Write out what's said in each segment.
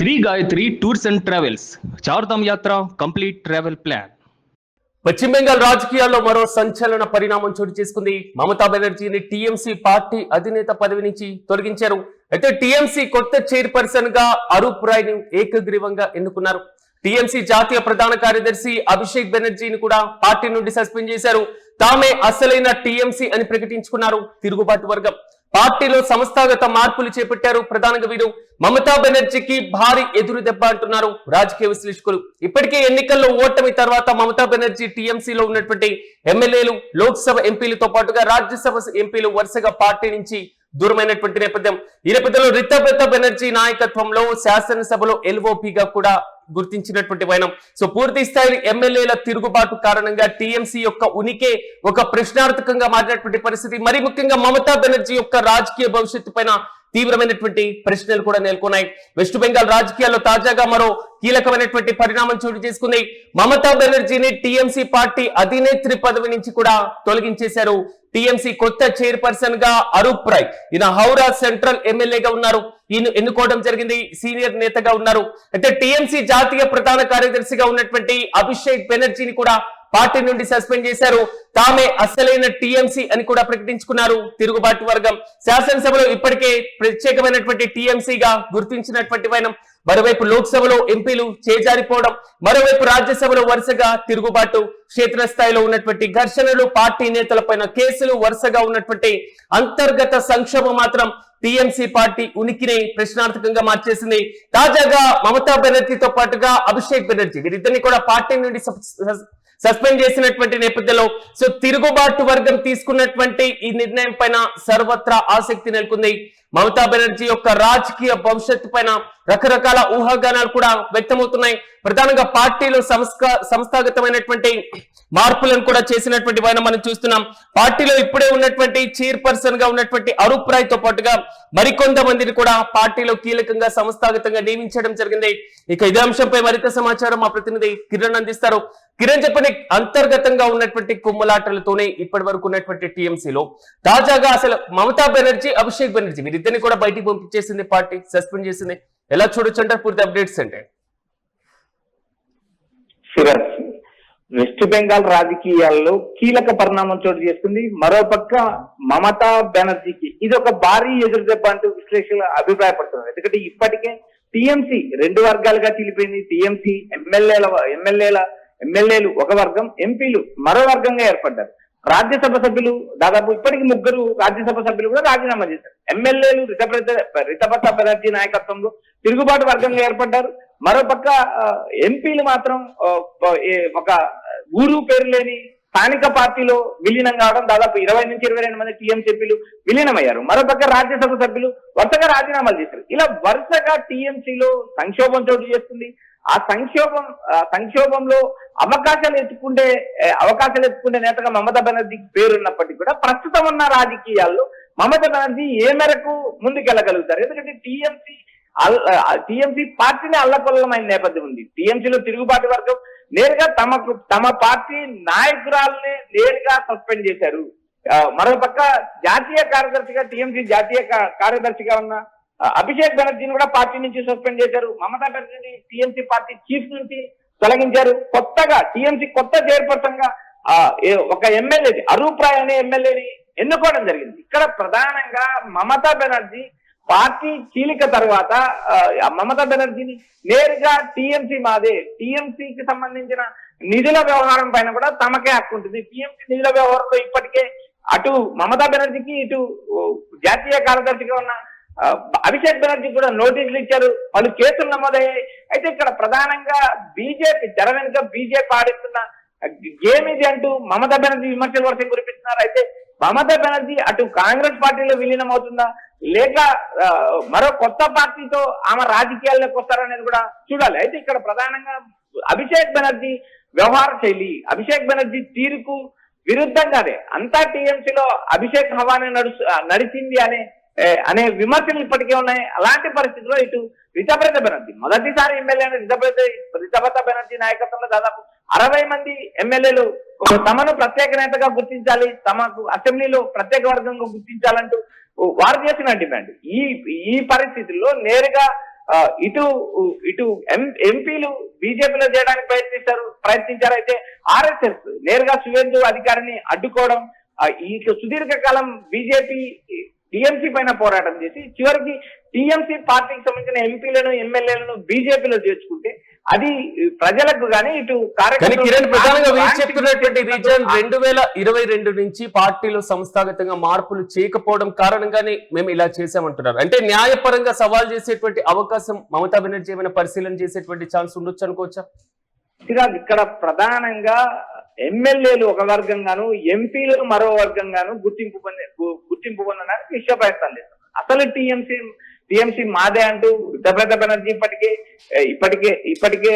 Shri Gayatri tours and travels Chardham యాత్ర complete travel plan. పశ్చిమ బెంగాల్ రాజకీయాల్లో మరో సంచలన పరిణామం చోటు చేసుకుంది. మమతా బెనర్జీని టీఎంసీ పార్టీ అధినేత పదవి నుంచి తొలగించారు. అయితే టీఎంసీ కొత్త చైర్పర్సన్ గా అరూప్ రాయ్ ని ఏకగ్రీవంగా ఎన్నుకున్నారు. టీఎంసీ జాతీయ ప్రధాన కార్యదర్శి అభిషేక్ బెనర్జీని కూడా పార్టీ నుండి సస్పెండ్ చేశారు. తామే అసలైన టీఎంసీ అని ప్రకటించుకున్నారు తిరుగుబాటు వర్గం. పార్టీలో సంస్థాగత మార్పులు చేపట్టారు. ప్రధానంగా వీరు మమతా బెనర్జీకి భారీ ఎదురు దెబ్బ అంటున్నారు రాజకీయ విశ్లేషకులు. ఇప్పటికే ఎన్నికల్లో ఓటమి తర్వాత మమతా బెనర్జీ టీఎంసీలో ఉన్నటువంటి ఎమ్మెల్యేలు, లోక్సభ ఎంపీలతో పాటుగా రాజ్యసభ ఎంపీలు వరుసగా పార్టీ నుంచి దూరమైనటువంటి నేపథ్యం. ఈ నేపథ్యంలో రితబ్రత బెనర్జీ నాయకత్వంలో శాసనసభలో ఎల్ఓపిగా కూడా గుర్తించినటువంటి వైనం. సో పూర్తి స్థాయి ఎమ్మెల్యేల తిరుగుబాటు కారణంగా టీఎంసీ యొక్క ఉనికి ఒక ప్రశ్నార్థకంగా మారినటువంటి పరిస్థితి. మరి ముఖ్యంగా మమతా బెనర్జీ యొక్క రాజకీయ భవిష్యత్తు పైన తీవ్రమైనటువంటి ప్రశ్నలు కూడా నెలకొన్నాయి. వెస్ట్ బెంగాల్ రాజకీయాల్లో తాజాగా మరో కీలకమైనటువంటి పరిణామం చోటు చేసుకుంది. మమతా బెనర్జీని టీఎంసీ పార్టీ అధినేత్రి పదవి నుంచి కూడా తొలగించేశారు. టీఎంసీ కొత్త చైర్పర్సన్ గా అరూప్ రాయ్, ఈయన హౌరా సెంట్రల్ ఎమ్మెల్యేగా ఉన్నారు. ఈయన ఎన్నుకోవడం జరిగింది. సీనియర్ నేతగా ఉన్నారు. అయితే టీఎంసీ జాతీయ ప్రధాన కార్యదర్శిగా ఉన్నటువంటి అభిషేక్ బెనర్జీని కూడా పార్టీ నుండి సస్పెండ్ చేశారు. తామే అసలైన టీఎంసీ అని కూడా ప్రకటించుకున్నారు తిరుగుబాటు వర్గం. శాసనసభలో ఇప్పటికే ప్రత్యేకమైనటువంటి టీఎంసీగా గుర్తించినటువంటి వైనం. మరోవైపు లోక్సభలో ఎంపీలు చేజారిపోవడం, మరోవైపు రాజ్యసభలో వరుసగా తిరుగుబాటు, క్షేత్రస్థాయిలో ఉన్నటువంటి ఘర్షణలు, పార్టీ నేతలపైన కేసులు, వరుసగా ఉన్నటువంటి అంతర్గత సంక్షోభం మాత్రం టీఎంసీ పార్టీ ఉనికిని ప్రశ్నార్థకంగా మార్చేసింది. తాజాగా మమతా బెనర్జీతో పాటుగా అభిషేక్ బెనర్జీ వీరిద్దరిని కూడా పార్టీ నుండి సస్పెండ్ చేసినటువంటి నేపథ్యంలో సో తిరుగుబాటు వర్గం తీసుకున్నటువంటి ఈ నిర్ణయం పైన సర్వత్రా ఆసక్తి నెలకొంది. మమతా బెనర్జీ యొక్క రాజకీయ భవిష్యత్తు పైన రకరకాల ఊహాగానాలు కూడా వ్యక్తమవుతున్నాయి. ప్రధానంగా పార్టీలో సంస్థాగతమైనటువంటి మార్పులను కూడా చేసినటువంటి వైన మనం చూస్తున్నాం. పార్టీలో ఇప్పుడే ఉన్నటువంటి చైర్పర్సన్ గా ఉన్నటువంటి అరూప్ రాయ్ తో పాటుగా మరికొంతమందిని కూడా పార్టీలో కీలకంగా సంస్థాగతంగా నియమించడం జరిగింది. ఇక ఇదే అంశంపై మరింత సమాచారం మా ప్రతినిధి కిరణ్ అందిస్తారు. కిరణ్ చెప్పండి, అంతర్గతంగా ఉన్నటువంటి కుమ్మలాటలతోనే ఇప్పటి వరకు ఉన్నటువంటి టీఎంసీలో తాజాగా అసలు మమతా బెనర్జీ, అభిషేక్ బెనర్జీ వీరిద్దరిని కూడా బయటికి పంపించేసింది పార్టీ, సస్పెండ్ చేసింది. ఎలా చూడొచ్చు అంటారు పూర్తి అప్డేట్స్ అంటే? వెస్ట్ బెంగాల్ రాజకీయాల్లో కీలక పరిణామం చోటు చేసుకుంది. మరోపక్క మమతా బెనర్జీకి ఇది ఒక భారీ ఎదురుదెబ్బ అంటూ విశ్లేషకులు అభిప్రాయపడుతున్నారు. ఎందుకంటే ఇప్పటికే టీఎంసీ రెండు వర్గాలుగా చీలిపోయింది. టీఎంసీ ఎమ్మెల్యేలు ఒక వర్గం, ఎంపీలు మరో వర్గంగా ఏర్పడ్డారు. రాజ్యసభ సభ్యులు దాదాపు ఇప్పటికి 3 రాజ్యసభ సభ్యులు కూడా రాజీనామా చేశారు. ఎమ్మెల్యేలు రితబ్రత బెనర్జీ నాయకత్వంలో తిరుగుబాటు వర్గంగా ఏర్పడ్డారు. మరోపక్క ఎంపీలు మాత్రం ఒక ఊరు పేరు లేని స్థానిక పార్టీలో విలీనం కావడం, దాదాపు 20 నుంచి 22 మంది టీఎంసీ ఎంపీలు విలీనమయ్యారు. మరోపక్క రాజ్యసభ సభ్యులు వరుసగా రాజీనామాలు చేశారు. ఇలా వరుసగా టీఎంసీలో సంక్షోభం చోటు చేస్తుంది. ఆ సంక్షోభంలో అవకాశాలు ఎత్తుకుంటే నేతగా మమతా బెనర్జీకి పేరున్నప్పటికీ కూడా ప్రస్తుతం ఉన్న రాజకీయాల్లో మమతా బెనర్జీ ఏ మేరకు ముందుకెళ్ళగలుగుతారు? ఎందుకంటే టీఎంసీ పార్టీని అల్లకొల్లమైన నేపథ్యం ఉంది. టీఎంసీలో తిరుగుబాటు వర్గం నేరుగా తమ పార్టీ నాయకురాలని నేరుగా సస్పెండ్ చేశారు. మరోపక్క టీఎంసీ జాతీయ కార్యదర్శిగా ఉన్న అభిషేక్ బెనర్జీని కూడా పార్టీ నుంచి సస్పెండ్ చేశారు. మమతా బెనర్జీని టీఎంసీ పార్టీ చీఫ్ నుంచి తొలగించారు. కొత్తగా టీఎంసీ కొత్త చైర్పర్సన్ గా ఒక ఎమ్మెల్యే అరూప్ రాయ్ అనే ఎమ్మెల్యేని ఎన్నుకోవడం జరిగింది. ఇక్కడ ప్రధానంగా మమతా బెనర్జీ పార్టీ చీలిక తర్వాత మమతా బెనర్జీని నేరుగా టీఎంసీ టీఎంసీకి సంబంధించిన నిధుల వ్యవహారం పైన కూడా తమకే హక్కు ఉంటుంది. టీఎంసీ నిధుల వ్యవహారంలో ఇప్పటికే అటు మమతా బెనర్జీకి, ఇటు జాతీయ కార్యదర్శిగా ఉన్న అభిషేక్ బెనర్జీ కూడా నోటీసులు ఇచ్చారు. పలు కేసులు నమోదయ్యాయి. అయితే ఇక్కడ ప్రధానంగా తెర వెనుక బీజేపీ ఆడిస్తున్న గేమ్ ఇది అంటూ మమతా బెనర్జీ విమర్శలు వర్షం కురిపిస్తున్నారు. అయితే మమతా బెనర్జీ అటు కాంగ్రెస్ పార్టీలో విలీనం అవుతుందా, లేక మరో కొత్త పార్టీతో ఆమె రాజకీయాల్లోకి వస్తారనేది కూడా చూడాలి. అయితే ఇక్కడ ప్రధానంగా అభిషేక్ బెనర్జీ వ్యవహార శైలి, అభిషేక్ బెనర్జీ తీరుకు విరుద్ధంగానే అంతా టీఎంసీలో అభిషేక్ హవానే నడిచింది అనే విమర్శలు ఇప్పటికే ఉన్నాయి. అలాంటి పరిస్థితుల్లో ఇటు రితబ్రత బెనర్జీ మొదటిసారి ఎమ్మెల్యే రితబ్రత బెనర్జీ నాయకత్వంలో దాదాపు 60 మంది ఎమ్మెల్యేలు తమను ప్రత్యేక నేతగా గుర్తించాలి, తమకు అసెంబ్లీలో ప్రత్యేక వర్గంగా గుర్తించాలంటూ వారు చేసిన డిమాండ్. ఈ పరిస్థితుల్లో నేరుగా ఇటు ఇటు ఎంపీలు బీజేపీలో చేయడానికి ప్రయత్నించారు. అయితే ఆర్ఎస్ఎస్ నేరుగా సువేందు అధికారిని అడ్డుకోవడం, ఈ సుదీర్ఘకాలం బీజేపీ టీఎంసీ పైన పోరాటం చేసి చివరికి టీఎంసీ పార్టీకి సంబంధించిన ఎంపీలను ఎమ్మెల్యేలను బీజేపీలో చేర్చుకుంటే అది ప్రజలకు గానీ ఇటు కిరణ్ ప్రధానంగా వీరు చెప్తున్నటువంటి రీజన్ 2022 నుంచి పార్టీలో సంస్థాగతంగా మార్పులు చేయకపోవడం కారణంగానే మేము ఇలా చేశామంటున్నారు. అంటే న్యాయపరంగా సవాల్ చేసేటువంటి అవకాశం మమతా బెనర్జీ ఏమైనా పరిశీలన చేసేటువంటి ఛాన్స్ ఉండొచ్చు అనుకోవచ్చా? ఇక్కడ ప్రధానంగా ఎమ్మెల్యేలు ఒక వర్గంగాను ఎంపీలు మరో వర్గంగాను గుర్తింపు పొందడానికి ఇష్ట ప్రయత్నాలు చేస్తారు. అసలు టీఎంసీ మాదే అంటూ మమతా బెనర్జీ ఇప్పటికే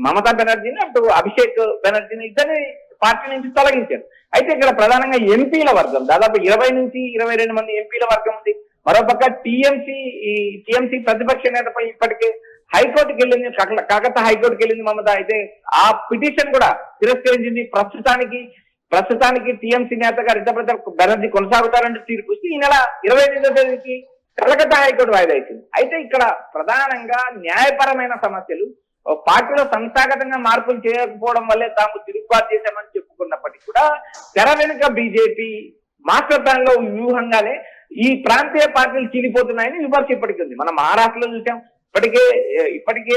మమతా బెనర్జీని అటు అభిషేక్ బెనర్జీని ఇద్దరిని పార్టీ నుంచి తొలగించారు. అయితే ఇక్కడ ప్రధానంగా ఎంపీల వర్గం దాదాపు 20 నుంచి 22 మంది ఎంపీల వర్గం ఉంది. మరోపక్క టీఎంసీ ప్రతిపక్ష నేతపై ఇప్పటికే హైకోర్టుకి వెళ్ళింది, కలకత్తా హైకోర్టుకి వెళ్ళింది మమత. అయితే ఆ పిటిషన్ కూడా తిరస్కరించింది. ప్రస్తుతానికి టీఎంసీ నేతగా రితప్రత బెనర్జీ కొనసాగుతారంటూ తీర్పు ఇచ్చి ఈ నెల 28వ తేదీకి కలకత్తా హైకోర్టు వాయిదా ఇచ్చింది. అయితే ఇక్కడ ప్రధానంగా న్యాయపరమైన సమస్యలు, పార్టీలో సంస్థాగతంగా మార్పులు చేయకపోవడం వల్లే తాము తిరుగుబాటు చేశామని చెప్పుకున్నప్పటికీ కూడా తెర వెనుక బీజేపీ మాస్టర్ ప్లాన్ లో వ్యూహంగానే ఈ ప్రాంతీయ పార్టీలు చీలిపోతున్నాయని విమర్శ ఇప్పటికీ ఉంది. మనం మహారాష్ట్రలో చూసాం. ఇప్పటికే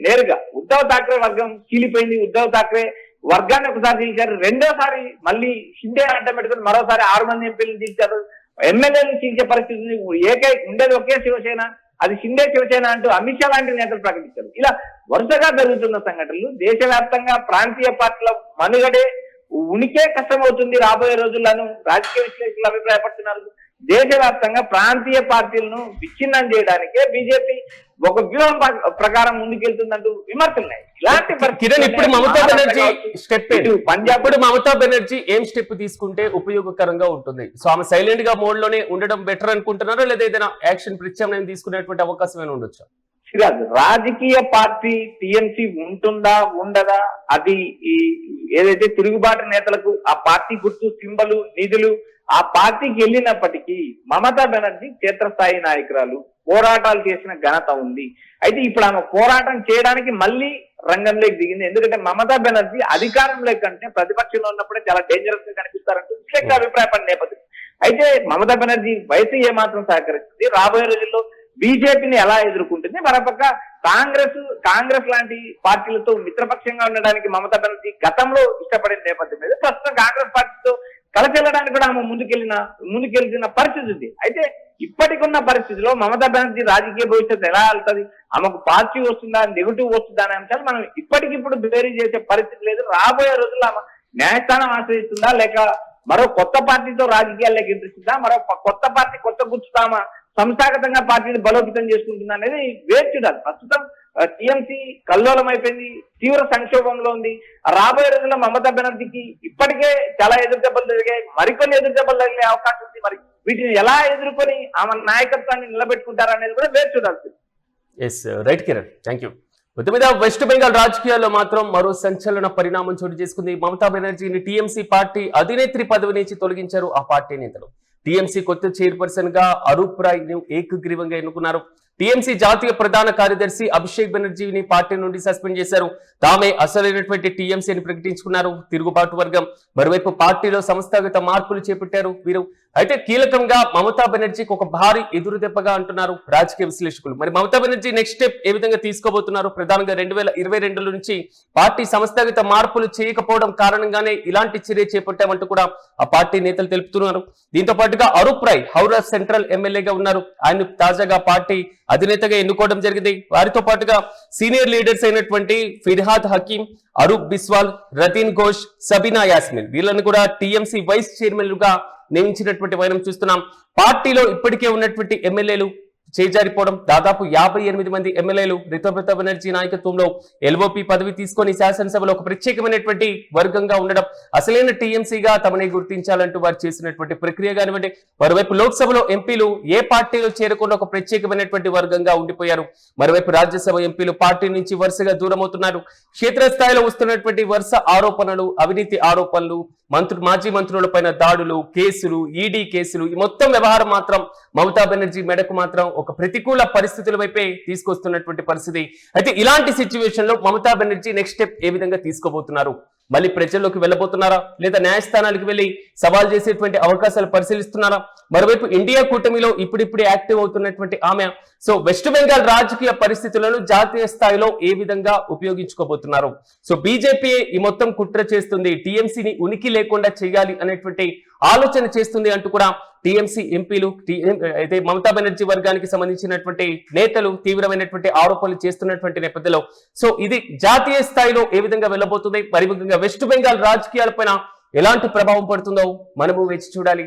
నేరుగా ఉద్ధవ్ ఠాక్రే వర్గం చీలిపోయింది. ఉద్ధవ్ ఠాక్రే వర్గాన్ని ఒకసారి చీల్చారు, రెండోసారి మళ్ళీ షిండే అడ్డం పెట్టుకుని మరోసారి 6 మంది ఎంపీలు చీల్చారు. ఎమ్మెల్యేలు చీల్చే పరిస్థితి ఉండేది ఒకే శివసేన, అది షిండే శివసేన అంటూ అమిత్ షా లాంటి నేతలు ప్రకటించారు. ఇలా వరుసగా జరుగుతున్న సంఘటనలు దేశవ్యాప్తంగా ప్రాంతీయ పార్టీల మనుగడే ఉనికే కష్టమవుతుంది రాబోయే రోజుల్లోనూ రాజకీయ విశ్లేషకులు అభిప్రాయపడుతున్నారు. దేశవ్యాప్తంగా ప్రాంతీయ పార్టీలను విచ్ఛిన్నం చేయడానికే బీజేపీ ఒక వ్యూహం ప్రకారం ముందుకెళ్తుందంటూ విమర్శలున్నాయి. ఇలాంటి ఇప్పుడు మమతా బెనర్జీ స్టెప్ ఇప్పుడు మమతా బెనర్జీ ఏం స్టెప్ తీసుకుంటే ఉపయోగకరంగా ఉంటుంది? సో ఆమె సైలెంట్ గా మోడ్ లోనే ఉండడం బెటర్ అనుకుంటున్నారా, లేదా ఏదైనా యాక్షన్ ప్రత్యామ్నాయం తీసుకునేటువంటి అవకాశం ఏమైనా ఉండొచ్చా? రాజకీయ పార్టీ టీఎంసీ ఉంటుందా ఉండదా, అది ఏదైతే తిరుగుబాటు నేతలకు ఆ పార్టీ గుర్తు సింబలు నిధులు ఆ పార్టీకి వెళ్ళినప్పటికీ మమతా బెనర్జీ క్షేత్రస్థాయి నాయకురాలు, పోరాటాలు చేసిన ఘనత ఉంది. అయితే ఇప్పుడు ఆమె పోరాటం చేయడానికి మళ్ళీ రంగంలోకి దిగింది. ఎందుకంటే మమతా బెనర్జీ అధికారంలో కంటే ప్రతిపక్షంలో ఉన్నప్పుడే చాలా డేంజరస్ గా కనిపిస్తారంటూ విశ్లేషకుల అభిప్రాయపడిన నేపథ్యం. అయితే మమతా బెనర్జీ వయసు ఏమాత్రం సహకరిస్తుంది, రాబోయే రోజుల్లో బీజేపీని ఎలా ఎదుర్కొంటుంది, మరోపక్క కాంగ్రెస్ లాంటి పార్టీలతో మిత్రపక్షంగా ఉండడానికి మమతా బెనర్జీ గతంలో ఇష్టపడిన నేపథ్యం మీద ప్రస్తుతం కాంగ్రెస్ పార్టీతో కలిసి వెళ్ళడానికి కూడా ఆమె ముందుకెళ్తున్న పరిస్థితి ఉంది. అయితే ఇప్పటికున్న పరిస్థితిలో మమతా బెనర్జీ రాజకీయ భవిష్యత్తు ఎలా వెళ్తుంది, ఆమెకు పాజిటివ్ వస్తుందా నెగిటివ్ వస్తుందా అనే అంశాలు మనం ఇప్పటికిప్పుడు బేరీ చేసే పరిస్థితి లేదు. రాబోయే రోజుల్లో ఆమె న్యాయస్థానం ఆశ్రయిస్తుందా, లేక మరో కొత్త పార్టీతో రాజకీయాల్లోకి ఇంట్రెస్టుందా, మరో కొత్త పార్టీ కొత్త గుర్తుతామా సంస్థాగతంగా పార్టీని బలోపేతం చేసుకుంటుంది అనేది వేచి చూడాలి. ప్రస్తుతం టీఎంసీ కల్లోలం అయిపోయింది, తీవ్ర సంక్షోభంలో ఉంది. రాబోయే రోజుల్లో మమతా బెనర్జీకి ఇప్పటికే చాలా ఎదురు దెబ్బలు జరిగాయి, మరికొన్ని ఎదురు దెబ్బలు తగిలే అవకాశం ఉంది. మరి వీటిని ఎలా ఎదుర్కొని ఆమె నాయకత్వాన్ని నిలబెట్టుకుంటారనేది కూడా వేచి చూడాల్సింది. Yes right Kiran, thank you. మొత్తం మీద వెస్ట్ బెంగాల్ రాజకీయాల్లో మాత్రం మరో సంచలన పరిణామం చోటు చేసుకుంది. మమతా బెనర్జీని టీఎంసీ పార్టీ అధినేత్రి పదవి నుంచి తొలగించారు ఆ పార్టీ నేతలు. టీఎంసీ కొత్త చైర్పర్సన్ గా అరూప్ రాయ్ ను ఏకగ్రీవంగా ఎన్నుకున్నారు. టీఎంసీ జాతీయ ప్రధాన కార్యదర్శి అభిషేక్ బెనర్జీని పార్టీ నుండి సస్పెండ్ చేశారు. తామే అసలైనటువంటి టీఎంసీ అని ప్రకటించుకున్నారు తిరుగుబాటు వర్గం. మరోవైపు పార్టీలో సంస్థాగత మార్పులు చేపట్టారు వీరు. అయితే కీలకంగా మమతా బెనర్జీకి ఒక భారీ ఎదురు దెబ్బగా అంటున్నారు రాజకీయ విశ్లేషకులు. మరి మమతా బెనర్జీ నెక్స్ట్ స్టెప్ ఏ విధంగా తీసుకోబోతున్నారు? ప్రధానంగా 2022 నుంచి పార్టీ సంస్థాగత మార్పులు చేయకపోవడం కారణంగానే ఇలాంటి చర్య చేపట్టామంటూ కూడా ఆ పార్టీ నేతలు తెలుపుతున్నారు. దీంతో పాటుగా అరూప్ రాయ్ హౌరా సెంట్రల్ ఎమ్మెల్యేగా ఉన్నారు. ఆయన తాజాగా పార్టీ అధినేతగా ఎన్నుకోవడం జరిగింది. వారితో పాటుగా సీనియర్ లీడర్స్ అయినటువంటి ఫిర్హాద్ హకీం, అరూప్ బిస్వాల్, రతీన్ ఘోష్, సబీనా యాస్మిన్ వీళ్ళని కూడా టీఎంసీ వైస్ చైర్మన్లుగా నియమించినటువంటి వైనం చూస్తున్నాం. పార్టీలో ఇప్పటికే ఉన్నటువంటి ఎమ్మెల్యేలు చేజారిపోవడం, దాదాపు 58 మంది ఎమ్మెల్యేలు రితప్రత బెనర్జీ నాయకత్వంలో ఎల్ఓపి పదవి తీసుకొని శాసనసభలో ఒక ప్రత్యేకమైనటువంటి వర్గంగా ఉండడం, అసలైన టీఎంసీగా తమనే గుర్తించాలంటూ వారు చేసినటువంటి ప్రక్రియ కానివ్వండి. మరోవైపు లోక్సభలో ఎంపీలు ఏ పార్టీలో చేరకుండా ఒక ప్రత్యేకమైనటువంటి వర్గంగా ఉండిపోయారు. మరోవైపు రాజ్యసభ ఎంపీలు పార్టీ నుంచి వరుసగా దూరమవుతున్నారు. క్షేత్రస్థాయిలో వస్తున్నటువంటి వరుస ఆరోపణలు, అవినీతి ఆరోపణలు, మాజీ మంత్రులపైన దాడులు, కేసులు, ఈడీ కేసులు, ఈ మొత్తం వ్యవహారం మాత్రం మమతా బెనర్జీ మెడకు మాత్రం ఒక ప్రతికూల పరిస్థితుల వైపే తీసుకొస్తున్నటువంటి పరిస్థితి. అయితే ఇలాంటి సిచ్యువేషన్ లో మమతా బెనర్జీ నెక్స్ట్ స్టెప్ ఏ విధంగా తీసుకోబోతున్నారు? మళ్ళీ ప్రజల్లోకి వెళ్ళబోతున్నారా, లేదా న్యాయస్థానాలకు వెళ్లి సవాల్ చేసేటువంటి అవకాశాలు పరిశీలిస్తున్నారా? మరోవైపు ఇండియా కూటమిలో ఇప్పుడిప్పుడే యాక్టివ్ అవుతున్నటువంటి ఆమె సో వెస్ట్ బెంగాల్ రాజకీయ పరిస్థితులను జాతీయ స్థాయిలో ఏ విధంగా ఉపయోగించుకోబోతున్నారు? సో బీజేపీ ఈ మొత్తం కుట్ర చేస్తుంది, టీఎంసీని ఉనికి లేకుండా చేయాలి అనేటువంటి ఆలోచన చేస్తుంది అంటూ కూడా టీఎంసీ ఎంపీలు అయితే మమతా బెనర్జీ వర్గానికి సంబంధించినటువంటి నేతలు తీవ్రమైనటువంటి ఆరోపణలు చేస్తున్నటువంటి నేపథ్యంలో సో ఇది జాతీయ స్థాయిలో ఏ విధంగా వెళ్ళబోతుంది, మరి ముఖ్యంగా వెస్ట్ బెంగాల్ రాజకీయాలపైన ఎలాంటి ప్రభావం పడుతుందో మనము వేచి చూడాలి.